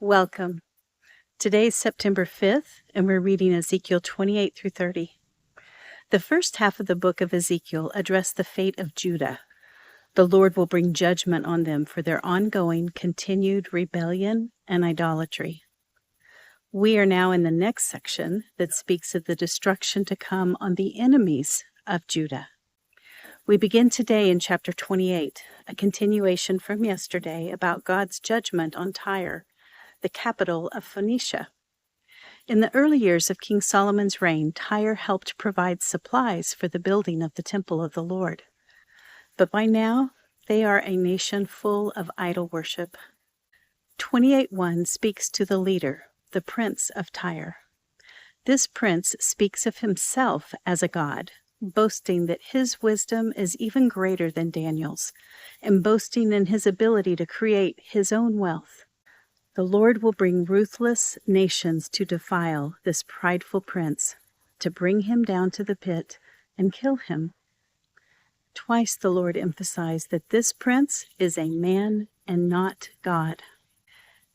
Welcome. Today is September 5th, and we're reading Ezekiel 28 through 30. The first half of the book of Ezekiel addressed the fate of Judah. The Lord will bring judgment on them for their ongoing, continued rebellion and idolatry. We are now in the next section that speaks of the destruction to come on the enemies of Judah. We begin today in chapter 28, a continuation from yesterday about God's judgment on Tyre, the capital of Phoenicia. In the early years of King Solomon's reign, Tyre helped provide supplies for the building of the temple of the Lord. But by now, they are a nation full of idol worship. 28:1 speaks to the leader, the prince of Tyre. This prince speaks of himself as a god, boasting that his wisdom is even greater than Daniel's, and boasting in his ability to create his own wealth. The Lord will bring ruthless nations to defile this prideful prince, to bring him down to the pit and kill him. Twice the Lord emphasized that this prince is a man and not God.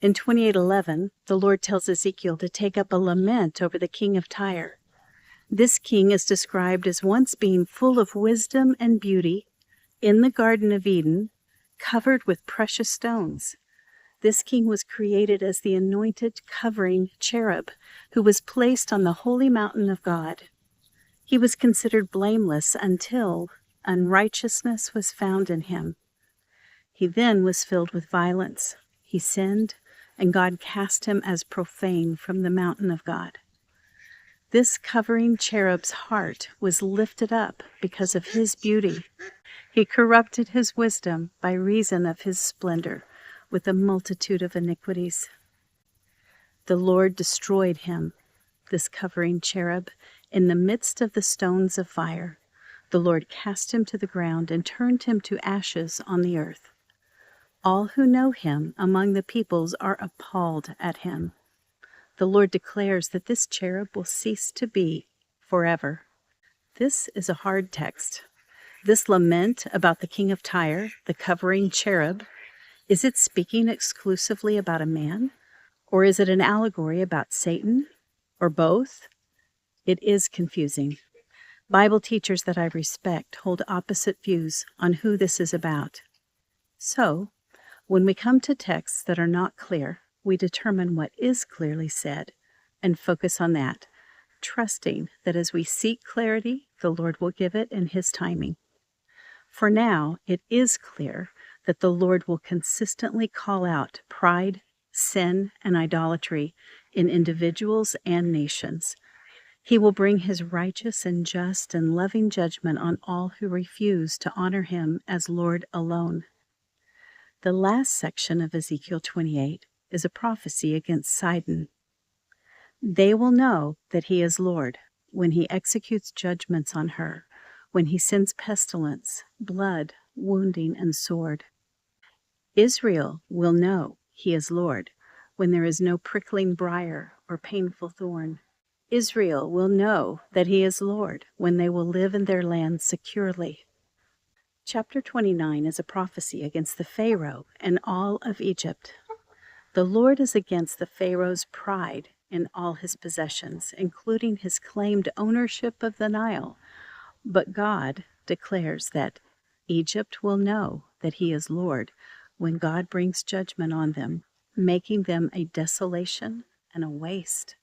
In 28:11, the Lord tells Ezekiel to take up a lament over the king of Tyre. This king is described as once being full of wisdom and beauty, in the Garden of Eden, covered with precious stones. This king was created as the anointed covering cherub who was placed on the holy mountain of God. He was considered blameless until unrighteousness was found in him. He then was filled with violence. He sinned, and God cast him as profane from the mountain of God. This covering cherub's heart was lifted up because of his beauty. He corrupted his wisdom by reason of his splendor, with a multitude of iniquities. The Lord destroyed him, this covering cherub, in the midst of the stones of fire. The Lord cast him to the ground and turned him to ashes on the earth. All who know him among the peoples are appalled at him. The Lord declares that this cherub will cease to be forever. This is a hard text. This lament about the king of Tyre, the covering cherub, is it speaking exclusively about a man? Or is it an allegory about Satan? Or both? It is confusing. Bible teachers that I respect hold opposite views on who this is about. So, when we come to texts that are not clear, we determine what is clearly said and focus on that, trusting that as we seek clarity, the Lord will give it in His timing. For now, it is clear that the Lord will consistently call out pride, sin, and idolatry in individuals and nations. He will bring His righteous and just and loving judgment on all who refuse to honor Him as Lord alone. The last section of Ezekiel 28 is a prophecy against Sidon. They will know that He is Lord when He executes judgments on her, when He sends pestilence, blood, wounding, and sword. Israel will know He is Lord when there is no prickling briar or painful thorn. Israel will know that He is Lord when they will live in their land securely. Chapter 29 is a prophecy against the Pharaoh and all of Egypt. The Lord is against the Pharaoh's pride in all his possessions, including his claimed ownership of the Nile. But God declares that Egypt will know that He is Lord when God brings judgment on them, making them a desolation and a waste.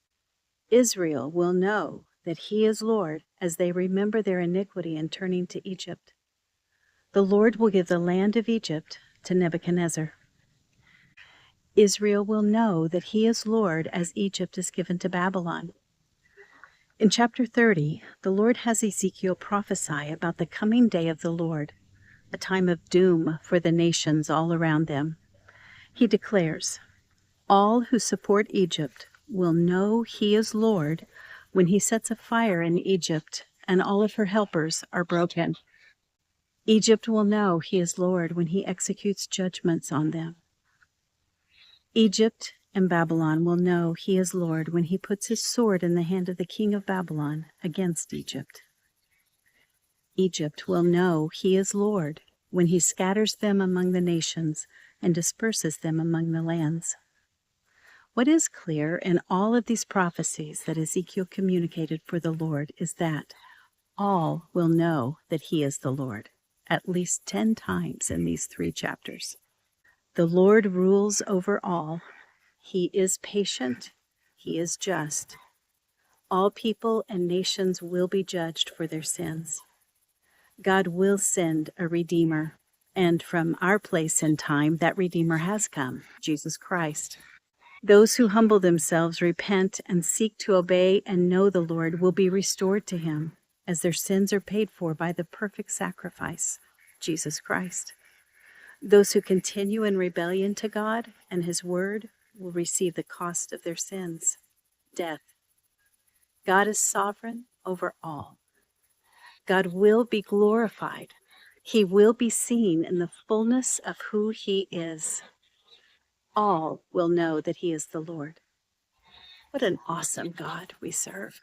Israel will know that He is Lord as they remember their iniquity in turning to Egypt. The Lord will give the land of Egypt to Nebuchadnezzar. Israel will know that He is Lord as Egypt is given to Babylon. In chapter 30, the Lord has Ezekiel prophesy about the coming day of the Lord, a time of doom for the nations all around them. He declares, "All who support Egypt will know He is Lord when He sets a fire in Egypt and all of her helpers are broken. Egypt will know He is Lord when He executes judgments on them. Egypt and Babylon will know He is Lord when He puts His sword in the hand of the king of Babylon against Egypt. Egypt will know He is Lord when He scatters them among the nations and disperses them among the lands. What is clear in all of these prophecies that Ezekiel communicated for the Lord is that all will know that he is the Lord, at least 10 times in these 3 chapters. The Lord rules over all. He is patient. He is just. All people and nations will be judged for their sins. God will send a Redeemer, and from our place in time, that Redeemer has come, Jesus Christ. Those who humble themselves, repent, and seek to obey and know the Lord will be restored to him, as their sins are paid for by the perfect sacrifice, Jesus Christ. Those who continue in rebellion to God and his word will receive the cost of their sins, death. God is sovereign over all. God will be glorified. He will be seen in the fullness of who he is. All will know that he is the Lord. What an awesome God we serve.